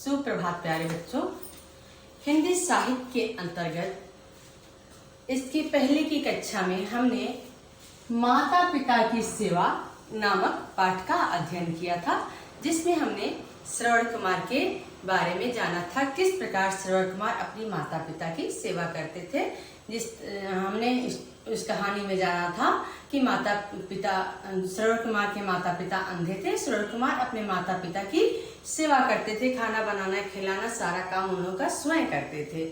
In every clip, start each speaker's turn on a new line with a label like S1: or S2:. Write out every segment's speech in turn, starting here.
S1: सुप्रभात प्यारे बच्चों। हिंदी साहित्य के अंतर्गत इसकी पहले की कक्षा में हमने माता पिता की सेवा नामक पाठ का अध्ययन किया था, जिसमें हमने श्रवण कुमार के बारे में जाना था, किस प्रकार श्रवण कुमार अपनी माता पिता की सेवा करते थे। हमने इस कहानी में जाना था कि माता पिता श्रवण कुमार के माता पिता अंधे थे। श्रवण कुमार अपने माता पिता की सेवा करते थे, खाना बनाना खिलाना सारा काम उन लोगों का स्वयं करते थे।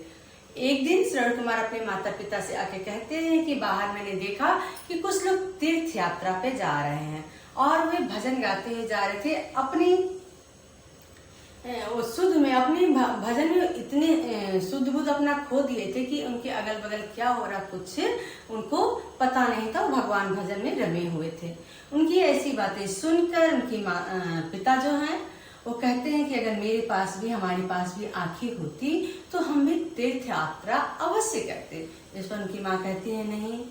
S1: एक दिन श्रवण कुमार अपने माता पिता से आके कहते हैं कि बाहर मैंने देखा कि कुछ लोग तीर्थ यात्रा पे जा रहे हैं और वे भजन गाते हुए जा रहे थे। अपनी शुद्ध में अपने भजन में इतने शुद्ध बुद्ध अपना खो दिए थे कि उनके अगल बगल क्या हो रहा कुछ उनको पता नहीं था। भगवान भजन में रमे हुए थे। उनकी ऐसी बातें सुनकर उनकी पिता जो हैं वो कहते हैं कि अगर मेरे पास भी हमारे पास भी आंखें होती तो हम भी तीर्थ यात्रा अवश्य करते। इस पर उनकी माँ कहती है, नहीं,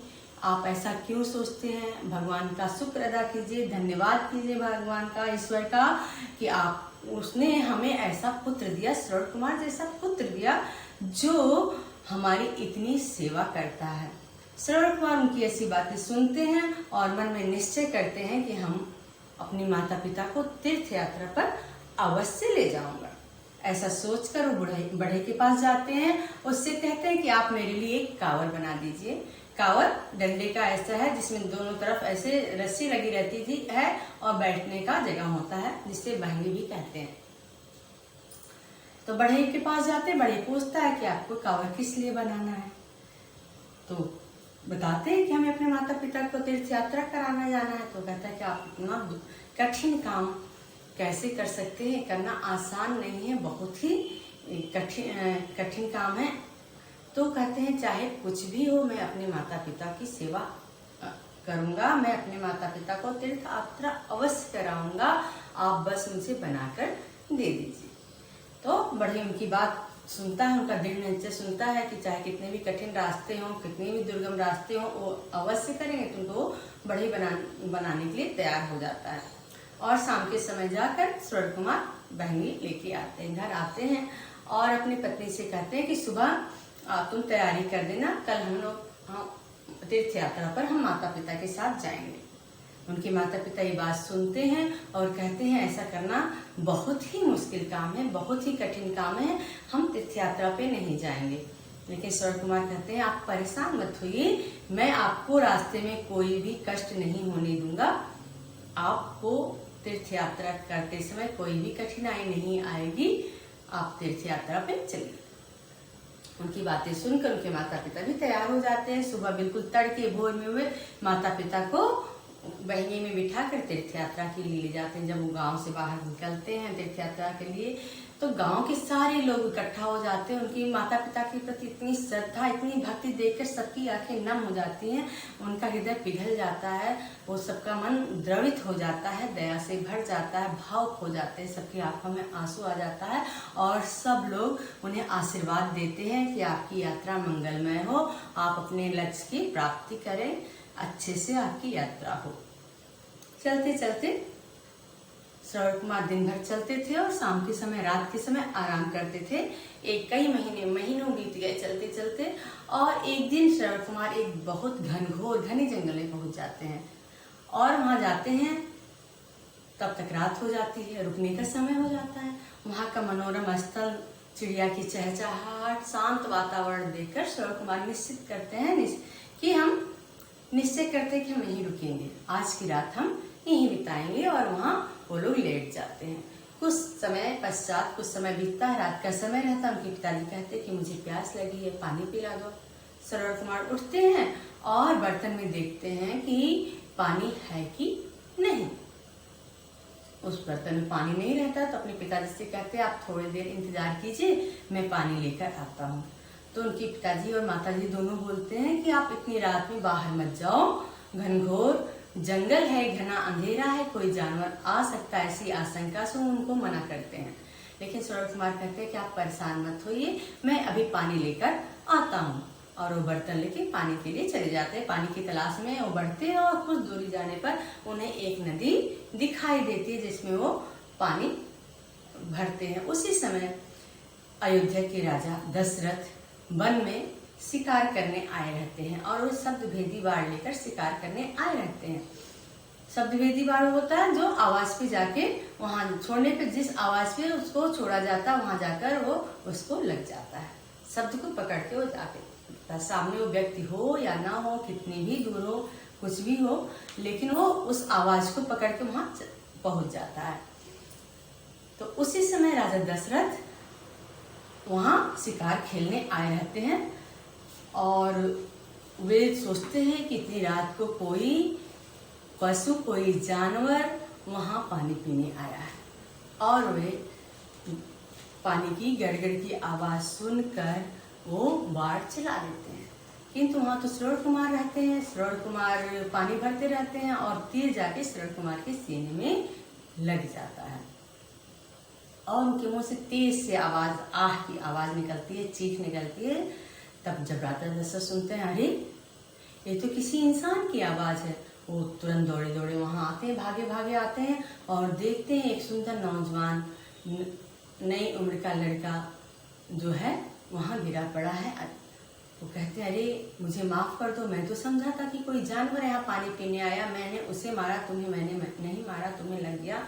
S1: आप ऐसा क्यों सोचते हैं? भगवान का शुक्र अदा कीजिए, धन्यवाद कीजिए भगवान का, ईश्वर का, कि उसने हमें ऐसा पुत्र दिया, श्रवण कुमार जैसा पुत्र दिया जो हमारी इतनी सेवा करता है। श्रवण कुमार उनकी ऐसी बातें सुनते हैं और मन में निश्चय करते हैं कि हम अपनी माता पिता को तीर्थ यात्रा पर अवश्य ले जाऊंगा। ऐसा सोचकर वो बढ़े के पास जाते हैं। उससे कहते हैं कि आप मेरे लिए एक कांवर बना दीजिए। कांवर डंडे का ऐसा है जिसमें दोनों तरफ ऐसे रस्सी लगी रहती थी है और बैठने का जगह होता है, जिससे बहंगी भी कहते हैं। तो बढ़ई के पास जाते, बढ़ई पूछता है कि आपको कांवर किस लिए बनाना है? तो बताते हैं कि हमें अपने माता पिता को तीर्थ यात्रा कराना जाना है। तो कहता है कि आप इतना कठिन काम कैसे कर सकते हैं? करना आसान नहीं है, बहुत ही कठिन काम है। तो कहते हैं चाहे कुछ भी हो, मैं अपने माता पिता की सेवा करूंगा, मैं अपने माता पिता को तीर्थ यात्रा अवश्य कराऊंगा, आप बस मुझे बनाकर दे दीजिए। तो बढ़ई उनकी बात सुनता है, उनका दृढ़ निश्चय सुनता है कि चाहे कितने भी कठिन रास्ते हों, कितने भी दुर्गम रास्ते हों, वो अवश्य करेंगे। तो उनको बढ़ई बनाने के लिए तैयार हो जाता है। और शाम के समय जाकर श्रवण कुमार बहंगी लेके आते हैं, घर आते हैं और अपनी पत्नी से कहते हैं कि सुबह तुम तैयारी कर देना, कल हम लोग तीर्थ यात्रा पर हम माता पिता के साथ जाएंगे। उनके माता पिता ये बात सुनते हैं और कहते हैं ऐसा करना बहुत ही मुश्किल काम है, बहुत ही कठिन काम है, हम तीर्थ यात्रा पे नहीं जाएंगे। लेकिन श्रवण कुमार कहते हैं आप परेशान मत होइए, मैं आपको रास्ते में कोई भी कष्ट नहीं होने दूंगा, आपको तीर्थ यात्रा करते समय कोई भी कठिनाई नहीं आएगी, आप तीर्थ यात्रा पे चलिए। उनकी बातें सुनकर उनके माता पिता भी तैयार हो जाते हैं। सुबह बिल्कुल तड़के भोर में हुए माता पिता को बहंगी में बिठाकर तीर्थ यात्रा के लिए ले जाते हैं। जब वो गांव से बाहर निकलते हैं तीर्थ यात्रा के लिए, तो गांव के सारे लोग इकट्ठा हो जाते हैं। उनकी माता पिता के प्रति इतनी श्रद्धा, इतनी भक्ति देखकर सबकी आंखें नम हो जाती हैं, उनका हृदय पिघल जाता है, वो सबका मन द्रवित हो जाता है, दया से भर जाता है, भावुक हो जाते हैं, सबकी आंखों में आंसू आ जाता है और सब लोग उन्हें आशीर्वाद देते हैं कि आपकी यात्रा मंगलमय हो, आप अपने लक्ष्य की प्राप्ति करें, अच्छे से आपकी यात्रा हो। चलते चलते श्रवण कुमार दिन भर चलते थे और शाम के समय, रात के समय आराम करते थे। कई महीनों बीत गए चलते चलते, और एक दिन श्रवण कुमार एक बहुत घने जंगल में पहुंच जाते हैं और वहां जाते हैं। तब तक रात हो जाती है, रुकने का समय हो जाता है। वहां का मनोरम स्थल, चिड़िया की चहचहाहट, शांत वातावरण देखकर श्रवण कुमार निश्चय करते हैं कि हम यहीं रुकेंगे, आज की रात हम यहीं बिताएंगे। और वहाँ वो लोग लेट जाते हैं। कुछ समय पश्चात, कुछ समय बीतता है, रात का समय रहता है। उनके पिताजी कहते हैं कि मुझे प्यास लगी है, पानी पिला दो। श्रवण कुमार उठते हैं और बर्तन में देखते हैं कि पानी है कि नहीं। उस बर्तन में पानी नहीं रहता तो अपने पिताजी से कहते हैं आप थोड़ी देर इंतजार कीजिए, मैं पानी लेकर आता हूँ। तो उनके पिताजी और माताजी दोनों बोलते हैं कि आप इतनी रात में बाहर मत जाओ, घनघोर जंगल है, घना अंधेरा है, कोई जानवर आ सकता है, ऐसी आशंका से उनको मना करते हैं। लेकिन श्रवण कुमार कहते हैं कि आप परेशान मत होइए, मैं अभी पानी लेकर आता हूँ। और वो बर्तन लेके पानी के लिए चले जाते हैं। पानी की तलाश में वो बढ़ते हैं और कुछ दूरी जाने पर उन्हें एक नदी दिखाई देती है जिसमें वो पानी भरते हैं। उसी समय अयोध्या के राजा दशरथ वन में शिकार करने आए रहते हैं और वो शब्द भेदी बाण लेकर शिकार करने आए रहते हैं। शब्द भेदी बाण होता है जो आवाज पे जाके वहां छोड़ने पे, जिस आवाज पे उसको छोड़ा जाता है वहां जाकर वो उसको लग जाता है। शब्द को पकड़ के वो जाके सामने वो व्यक्ति हो या ना हो, कितनी भी दूर हो, कुछ भी हो, लेकिन वो उस आवाज को पकड़ के वहां पहुंच जाता है। तो उसी समय राजा दशरथ वहां शिकार खेलने आए रहते हैं और वे सोचते हैं कि इतनी रात को कोई पशु, कोई जानवर वहां पानी पीने आया है और वे पानी की गड़गड़ की आवाज सुनकर वो बाढ़ चला देते हैं। किंतु वहां तो श्रवण कुमार रहते हैं। श्रवण कुमार पानी भरते रहते हैं और तीर जाके श्रवण कुमार के सीने में लग जाता है और उनके मुंह से तेज से आवाज, आह की आवाज निकलती है, चीख निकलती है। तब जब राजा दशरथ सुनते हैं, अरे ये तो किसी इंसान की आवाज है, वो तुरंत दौड़े दौड़े वहां आते हैं, भागे भागे आते हैं और देखते हैं एक सुंदर नौजवान, नई उम्र का लड़का जो है वहां गिरा पड़ा है। वो कहते हैं, अरे मुझे माफ कर दो, मैं तो समझा था कि कोई जानवर यहाँ पानी पीने आया, मैंने उसे मारा, तुम्हें मैंने नहीं मारा, तुम्हें लग गया।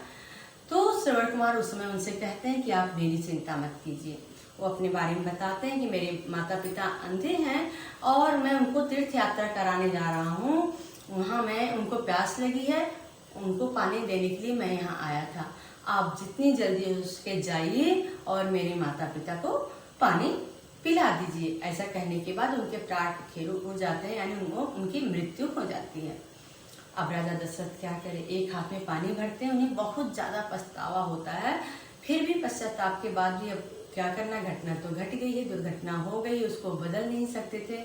S1: तो श्रवण कुमार उस समय उनसे कहते हैं कि आप मेरी चिंता मत कीजिए। वो अपने बारे में बताते हैं कि मेरे माता पिता अंधे हैं और मैं उनको तीर्थ यात्रा कराने जा रहा हूँ, वहाँ मैं उनको प्यास लगी है, उनको पानी देने के लिए मैं यहाँ आया था। आप जितनी जल्दी उसके जाइए और मेरे माता पिता को पानी पिला दीजिए। ऐसा कहने के बाद उनके प्राण खेल उड़ जाते हैं, यानी उनकी मृत्यु हो जाती है। अब राजा दशरथ क्या करे, एक हाथ में पानी भरते हैं, उन्हें बहुत ज्यादा पछतावा होता है, फिर भी पश्चाताप के बाद भी अब क्या करना, घटना तो घट गई है, दुर्घटना हो गई, उसको बदल नहीं सकते थे।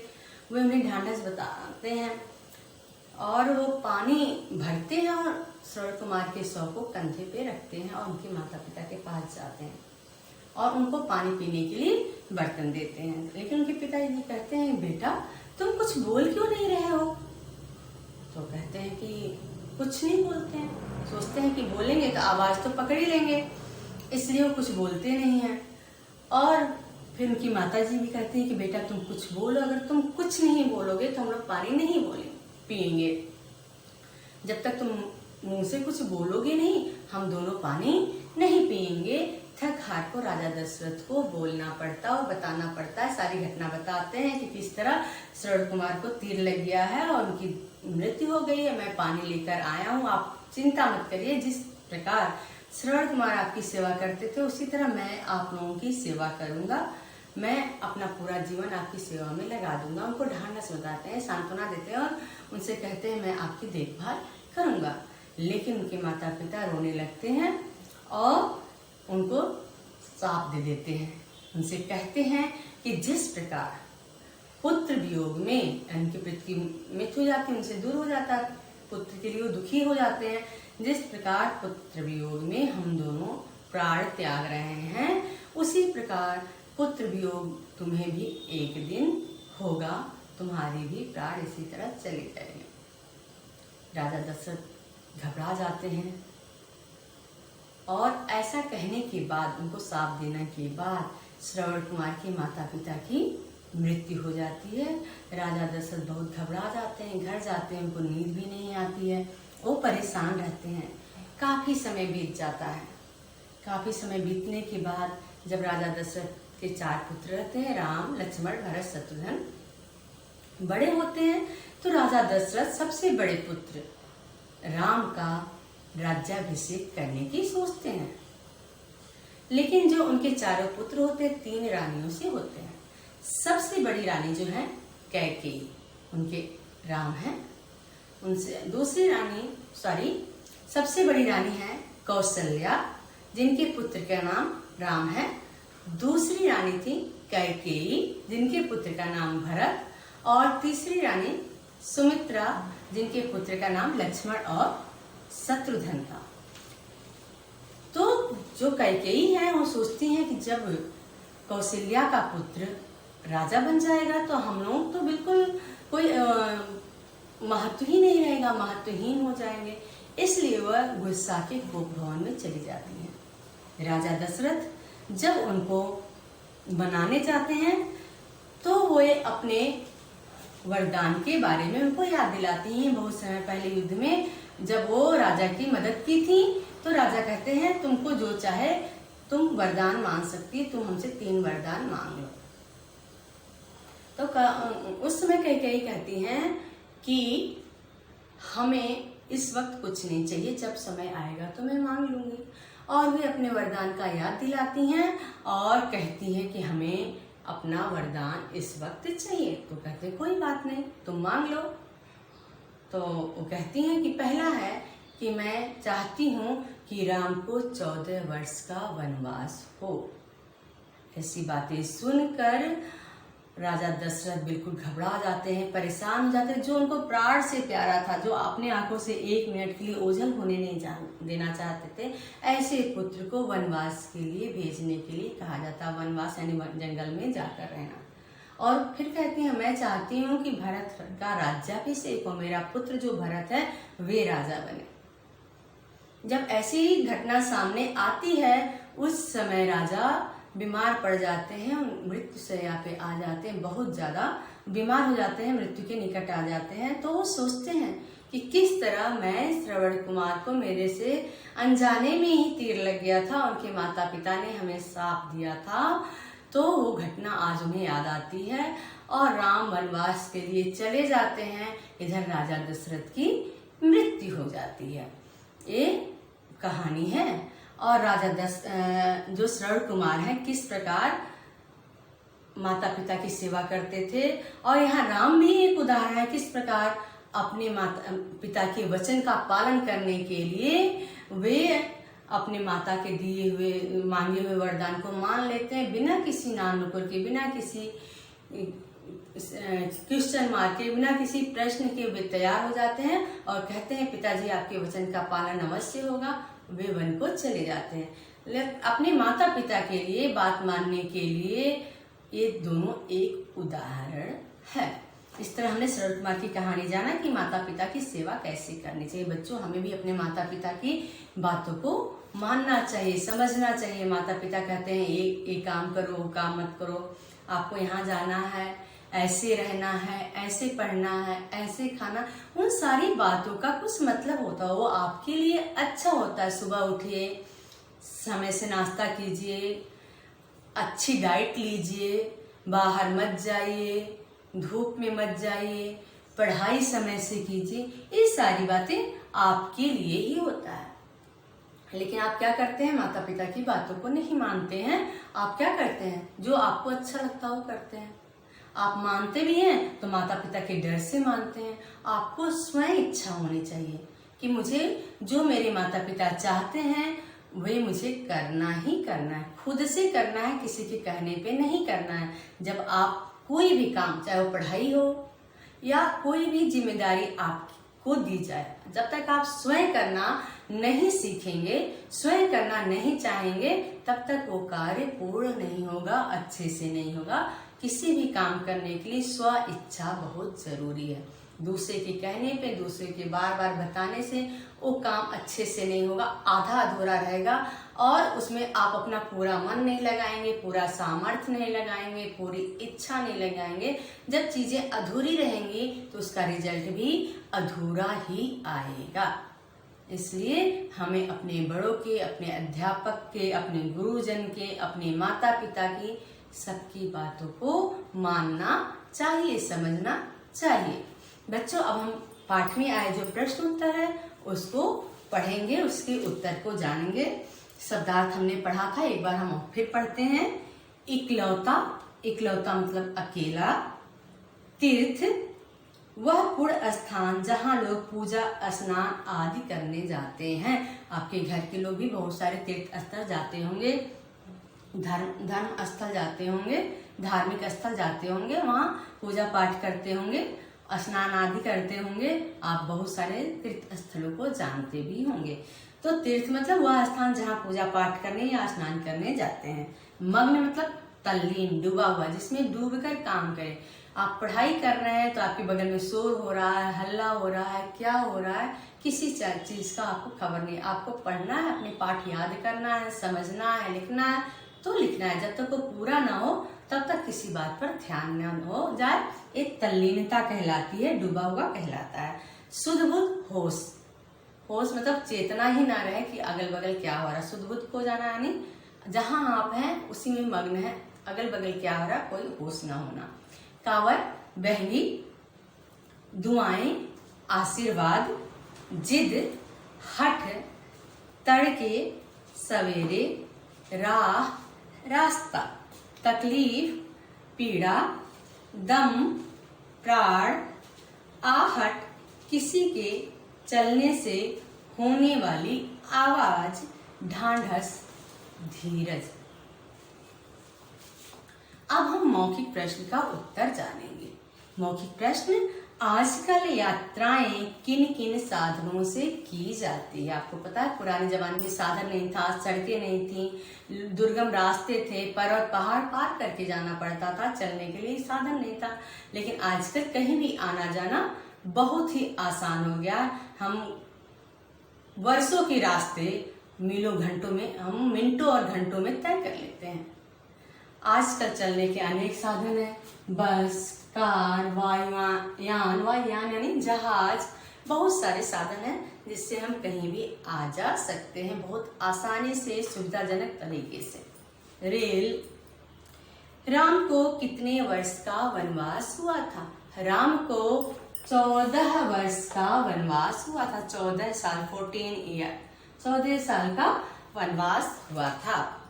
S1: वे उन्हें ढांढस बताते हैं और वो पानी भरते हैं और श्रवण कुमार के शव को कंधे पे रखते हैं और उनके माता पिता के पास जाते हैं और उनको पानी पीने के लिए बर्तन देते हैं। लेकिन उनके पिताजी कहते हैं, बेटा तुम कुछ बोल क्यों नहीं रहे हो? तो कहते हैं कि कुछ नहीं बोलते हैं, सोचते हैं कि बोलेंगे तो आवाज तो पकड़ ही लेंगे, इसलिए वो कुछ बोलते नहीं है। और फिर उनकी माताजी भी कहती है कि बेटा तुम कुछ बोलो, अगर तुम कुछ नहीं बोलोगे तो हम लोग पानी नहीं पिएंगे, जब तक तुम मुंह से कुछ बोलोगे नहीं हम दोनों पानी नहीं पिएंगे। थक हार को राजा दशरथ को बोलना पड़ता और बताना पड़ता है, सारी घटना बताते हैं कि किस तरह श्रवण कुमार को तीर लग गया है और उनकी मृत्यु हो गई है, मैं पानी लेकर आया हूँ, आप चिंता मत करिए, जिस प्रकार श्रवण कुमार आपकी सेवा करते थे उसी तरह मैं आप लोगों की सेवा करूंगा, मैं अपना पूरा जीवन आपकी सेवा में लगा दूंगा। उनको ढांढस बताते हैं, सांत्वना देते हैं और उनसे कहते हैं मैं आपकी देखभाल करूंगा। लेकिन उनके माता पिता रोने लगते हैं और उनको श्राप दे देते हैं। उनसे कहते हैं कि जिस प्रकार पुत्र वियोग में उनकी पृथ्वी मृत्यु हो जाती है, उनसे दूर हो जाता है, पुत्र के लिए वो दुखी हो जाते हैं, जिस प्रकार पुत्र वियोग में हम दोनों प्राण त्याग रहे हैं उसी प्रकार पुत्र वियोग तुम्हें भी एक दिन होगा, तुम्हारी भी प्राण इसी तरह चले जाएंगे। राजा दशरथ घबरा जाते हैं और ऐसा कहने के बाद, उनको साफ देने के बाद श्रवण कुमार के माता पिता की मृत्यु हो जाती है। राजा दशरथ बहुत घबरा जाते हैं, घर जाते हैं, उनको नींद भी नहीं आती है, वो परेशान रहते हैं। काफी समय बीत जाता है। काफी समय बीतने के बाद जब राजा दशरथ के 4 पुत्र रहते हैं, राम, लक्ष्मण, भरत, शत्रुघ्न, बड़े होते हैं तो राजा दशरथ सबसे बड़े पुत्र राम का राज्याभिषेक करने की सोचते हैं। लेकिन जो उनके 4 पुत्र होते हैं 3 रानियों से होते हैं। सबसे बड़ी रानी जो है कैकेयी, उनके राम है, उनसे दूसरी रानी सबसे बड़ी रानी है कौशल्या, जिनके पुत्र का नाम राम है। दूसरी रानी थी कैकेयी, जिनके पुत्र का नाम भरत, और तीसरी रानी सुमित्रा, जिनके पुत्र का नाम लक्ष्मण और शत्रुघ्न था। तो जो कैकेयी है वो सोचती है कि जब कौशल्या का पुत्र राजा बन जाएगा तो हम लोग तो बिल्कुल कोई महत्व ही नहीं रहेगा, महत्वहीन हो जाएंगे। इसलिए वह गुस्सा के कोप भवन में चली जाती है राजा दशरथ जब उनको बनाने चाहते हैं तो वो अपने वरदान के बारे में उनको याद दिलाती हैं। बहुत समय पहले युद्ध में जब वो राजा की मदद की थी तो राजा कहते हैं तुमको जो चाहे तुम वरदान मांग सकती, तुम हमसे 3 वरदान मांग लो। तो उस समय कैकेयी कहती हैं कि हमें इस वक्त कुछ नहीं चाहिए, जब समय आएगा तो मैं मांग लूंगी। और वे अपने वरदान का याद दिलाती हैं और कहती हैं कि हमें अपना वरदान इस वक्त चाहिए। तो कहते हैं कोई बात नहीं, तुम मांग लो। तो वो कहती हैं कि पहला है कि मैं चाहती हूँ कि राम को 14 वर्ष का वनवास हो। ऐसी बातें सुनकर राजा दशरथ बिल्कुल घबरा जाते हैं, परेशान हो जाते हैं। जो उनको प्राण से प्यारा था, जो अपने आंखों से 1 मिनट के लिए ओझल होने नहीं देना चाहते थे, ऐसे पुत्र को वनवास के लिए भेजने के लिए कहा जाता। वनवास यानी जंगल में जाकर रहना। और फिर कहती हैं मैं चाहती हूँ कि भरत का राज्याभिषेक हो, मेरा पुत्र जो भरत है वे राजा बने। जब ऐसी घटना सामने आती है उस समय राजा बीमार पड़ जाते हैं, मृत्यु शैया पे आ जाते हैं, बहुत ज्यादा बीमार हो जाते हैं, मृत्यु के निकट आ जाते हैं। तो वो सोचते हैं कि किस तरह मैं श्रवण कुमार को मेरे से अनजाने में ही तीर लग गया था, उनके माता पिता ने हमें श्राप दिया था। तो वो घटना आज उन्हें याद आती है और राम वनवास के लिए चले जाते हैं। इधर राजा दशरथ की मृत्यु हो जाती है। ये कहानी है। और राजा जो श्रवण कुमार हैं किस प्रकार माता पिता की सेवा करते थे। और यहाँ राम भी एक उदाहरण है किस प्रकार अपने माता पिता के वचन का पालन करने के लिए वे अपने माता के दिए हुए मांगे हुए वरदान को मान लेते हैं, बिना किसी नाम नुकुर के, बिना किसी क्वेश्चन मार्क के, बिना किसी प्रश्न के वे तैयार हो जाते हैं और कहते हैं पिताजी आपके वचन का पालन अवश्य होगा। वे वन को चले जाते हैं। अपने माता पिता के लिए बात मानने के लिए ये दोनों एक उदाहरण है। इस तरह हमने श्रवण कुमार की कहानी जाना कि माता पिता की सेवा कैसे करनी चाहिए। बच्चों हमें भी अपने माता पिता की बातों को मानना चाहिए, समझना चाहिए। माता पिता कहते हैं ये काम करो, वो काम मत करो, आपको यहाँ जाना है, ऐसे रहना है, ऐसे पढ़ना है, ऐसे खाना, उन सारी बातों का कुछ मतलब होता है, वो आपके लिए अच्छा होता है। सुबह उठिए, समय से नाश्ता कीजिए, अच्छी डाइट लीजिए, बाहर मत जाइए, धूप में मत जाइए, पढ़ाई समय से कीजिए, ये सारी बातें आपके लिए ही होता है। लेकिन आप क्या करते हैं, माता पिता की बातों को नहीं मानते हैं। आप क्या करते हैं, जो आपको अच्छा लगता है वो करते हैं। आप मानते भी हैं तो माता पिता के डर से मानते हैं। आपको स्वयं इच्छा होनी चाहिए कि मुझे जो मेरे माता पिता चाहते हैं वे मुझे करना ही करना है, खुद से करना है, किसी के कहने पे नहीं करना है। जब आप कोई भी काम, चाहे वो पढ़ाई हो या कोई भी जिम्मेदारी आपको दी जाए, जब तक आप स्वयं करना नहीं सीखेंगे, स्वयं करना नहीं चाहेंगे, तब तक वो कार्य पूर्ण नहीं होगा, अच्छे से नहीं होगा। किसी भी काम करने के लिए स्व इच्छा बहुत जरूरी है। दूसरे के कहने पे, दूसरे के बार बार बताने से वो काम अच्छे से नहीं होगा, आधा अधूरा रहेगा और उसमें आप अपना पूरा मन नहीं लगाएंगे, पूरा सामर्थ्य नहीं लगाएंगे, पूरी इच्छा नहीं लगाएंगे। जब चीजें अधूरी रहेंगी तो उसका रिजल्ट भी अधूरा ही आएगा। इसलिए हमें अपने बड़ों के, अपने अध्यापक के, अपने गुरुजन के, अपने माता पिता की सबकी बातों को मानना चाहिए, समझना चाहिए। बच्चों अब हम पाठ में आए जो प्रश्न उत्तर है उसको पढ़ेंगे, उसके उत्तर को जानेंगे। शब्दार्थ हमने पढ़ा था, एक बार हम फिर पढ़ते हैं। इकलौता, इकलौता मतलब अकेला। तीर्थ, वह पुण्य स्थान जहाँ लोग पूजा स्नान आदि करने जाते हैं। आपके घर के लोग भी बहुत सारे तीर्थ स्थल जाते होंगे, धर्म स्थल जाते होंगे, धार्मिक स्थल जाते होंगे, वहाँ पूजा पाठ करते होंगे, स्नान आदि करते होंगे। आप बहुत सारे तीर्थ स्थलों को जानते भी होंगे। तो तीर्थ मतलब वह स्थान जहाँ पूजा पाठ करने या स्नान करने जाते हैं। मग्न मतलब तल्लीन, डूबा हुआ, जिसमें डूबकर काम करे। आप पढ़ाई कर रहे हैं तो आपके बगल में शोर हो रहा है, हल्ला हो रहा है, क्या हो रहा है, किसी चीज का आपको खबर नहीं। आपको पढ़ना है, अपने पाठ याद करना है, समझना है, लिखना है तो लिखना है। जब तक वो पूरा ना हो तब तक किसी बात पर ध्यान न हो जाए। एक तल्लीनता कहलाती है, डूबा हुआ कहलाता है। शुद्ध बुद्ध होश, होश मतलब चेतना ही ना रहे कि अगल बगल क्या हो रहा है। शुद्ध बुद्ध हो जाना यानी जहां आप हैं उसी में मग्न है, अगल बगल क्या हो रहा है कोई होश ना होना। कावड़, बहली, दुआएं, आशीर्वाद, जिद, हठ, तड़के, सवेरे, राह, रास्ता, तकलीफ, पीड़ा, दम, प्राण, आहट, किसी के चलने से होने वाली आवाज, ढांढस, धीरज। अब हम मौखिक प्रश्न का उत्तर जानेंगे। मौखिक प्रश्न, आजकल यात्राएं किन किन साधनों से की जाती है? आपको पता है पुराने जमाने में साधन नहीं था, सड़कें नहीं थी, दुर्गम रास्ते थे, पर्वत पहाड़ पार करके जाना पड़ता था, चलने के लिए साधन नहीं था। लेकिन आजकल कहीं भी आना जाना बहुत ही आसान हो गया। हम वर्षों के रास्ते मीलों घंटों में, हम मिनटों और घंटों में तय कर लेते हैं। आजकल चलने के अनेक साधन हैं, बस, कार, वायुयान यानी जहाज, बहुत सारे साधन हैं जिससे हम कहीं भी आ जा सकते हैं बहुत आसानी से, सुविधाजनक तरीके से। रेल, राम को कितने वर्ष का वनवास हुआ था? राम को 14 वर्ष का वनवास हुआ था। 14 साल, 14 ईयर, 14 साल का वनवास हुआ था।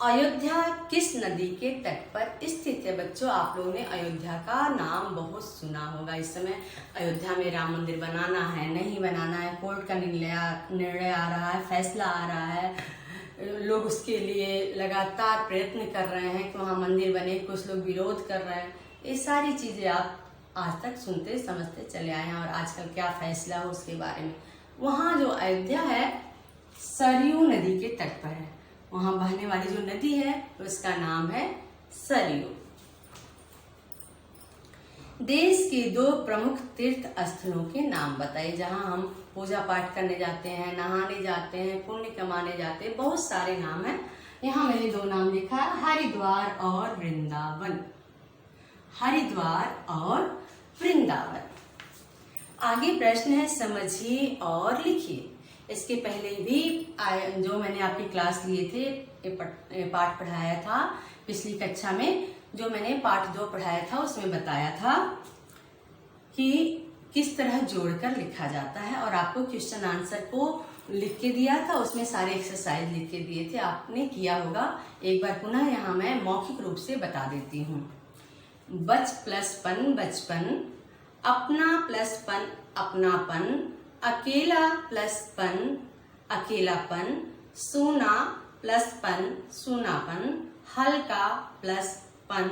S1: अयोध्या किस नदी के तट पर स्थित है? बच्चों, आप लोगों ने अयोध्या का नाम बहुत सुना होगा। इस समय अयोध्या में राम मंदिर बनाना है, नहीं बनाना है, कोर्ट का निर्णय आ रहा है, फैसला आ रहा है, लोग उसके लिए लगातार प्रयत्न कर रहे हैं कि वहाँ मंदिर बने, कुछ लोग विरोध कर रहे हैं। ये सारी चीजें आप आज तक सुनते समझते चले आए हैं, और आजकल क्या फैसला हो उसके बारे में। वहाँ जो अयोध्या है सरयू नदी के तट पर है। वहां बहने वाली जो नदी है उसका नाम है सरयू। देश के 2 प्रमुख तीर्थ स्थलों के नाम बताइए, जहां हम पूजा पाठ करने जाते हैं, नहाने जाते हैं, पुण्य कमाने जाते हैं। बहुत सारे नाम हैं। यहाँ मैंने 2 नाम लिखा है, हरिद्वार और वृंदावन। हरिद्वार और वृंदावन। आगे प्रश्न है, समझिए और लिखिए। इसके पहले भी जो मैंने आपकी क्लास लिए थे, पाठ पढ़ाया था पिछली कक्षा में, जो मैंने पाठ 2 पढ़ाया था उसमें बताया था कि किस तरह जोड़कर लिखा जाता है, और आपको क्वेश्चन आंसर को लिख के दिया था, उसमें सारे एक्सरसाइज लिख के दिए थे, आपने किया होगा। एक बार पुनः यहाँ मैं मौखिक रूप से बता देती हूँ। बच प्लस पन, बचपन, अपना प्लस पन, अपनापन, अकेला प्लस पन, अकेलापन, सूना प्लस पन, सूनापन, हल्का प्लस पन,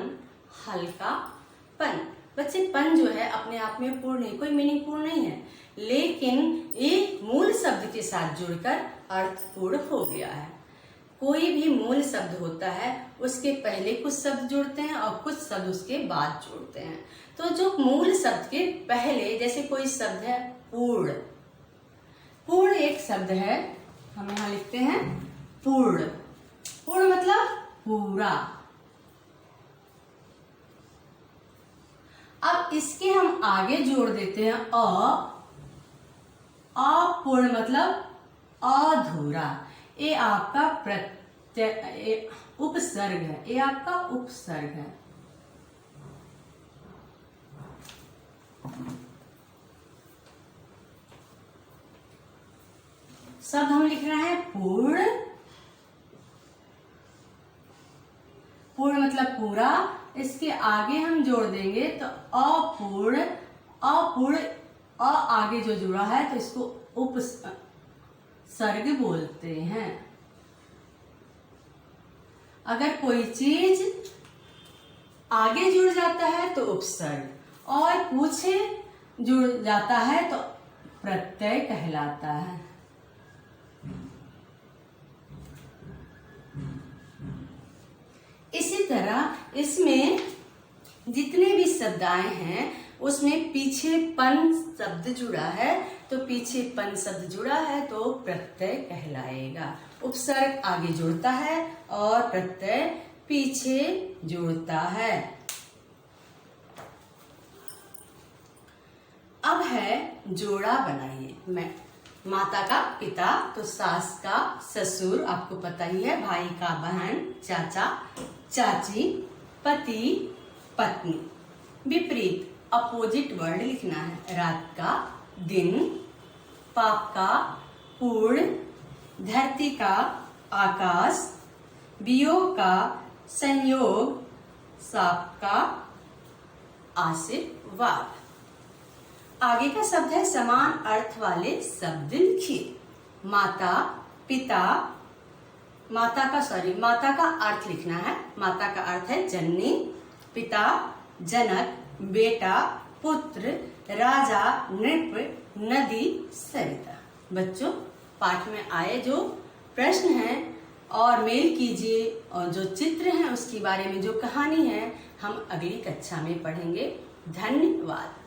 S1: हल्कापन। बच्चे, पन जो है अपने आप में पूर्ण नहीं, कोई मीनिंगपूर्ण नहीं है, लेकिन एक मूल शब्द के साथ जुड़कर अर्थपूर्ण हो गया है। कोई भी मूल शब्द होता है उसके पहले कुछ शब्द जुड़ते हैं और कुछ शब्द उसके बाद जुड़ते हैं। तो जो मूल शब्द के पहले, जैसे कोई शब्द है पूर्ण, पूर्ण एक शब्द है, हम यहाँ लिखते हैं पूर्ण। पूर्ण मतलब पूरा। अब इसके हम आगे जोड़ देते हैं अपूर्ण मतलब अधूरा। ये आपका उपसर्ग है, ये आपका उपसर्ग है। शब्द हम लिख रहे हैं पूर्ण, पूर्ण मतलब पूरा। इसके आगे हम जोड़ देंगे तो अपूर्ण, अपूर्ण, अ आगे जो जुड़ा है तो इसको उपसर्ग बोलते हैं। अगर कोई चीज आगे जुड़ जाता है तो उपसर्ग, और पीछे जुड़ जाता है तो प्रत्यय कहलाता है। इसी तरह तरह इसमें जितने भी शब्द आए हैं उसमें पीछे पन शब्द जुड़ा है, तो पीछे पन शब्द जुड़ा है तो प्रत्यय कहलाएगा। उपसर्ग आगे जुड़ता है और प्रत्यय पीछे जुड़ता है। अब है जोड़ा बनाइए। मैं माता का पिता, तो सास का ससुर, आपको पता ही है, भाई का बहन, चाचा चाची, पति पत्नी। विपरीत अपोजिट वर्ड लिखना है। रात का दिन, पाप का पूर्ण, धरती का आकाश, वियोग का संयोग, साप का आशीर्वाद। आगे का शब्द है समान अर्थ वाले शब्द लिखिए। माता, पिता, माता का अर्थ लिखना है। माता का अर्थ है जननी, पिता जनक, बेटा पुत्र, राजा नृप, नदी सरिता। बच्चों, पाठ में आए जो प्रश्न हैं और मेल कीजिए, और जो चित्र हैं उसके बारे में जो कहानी है हम अगली कक्षा में पढ़ेंगे। धन्यवाद।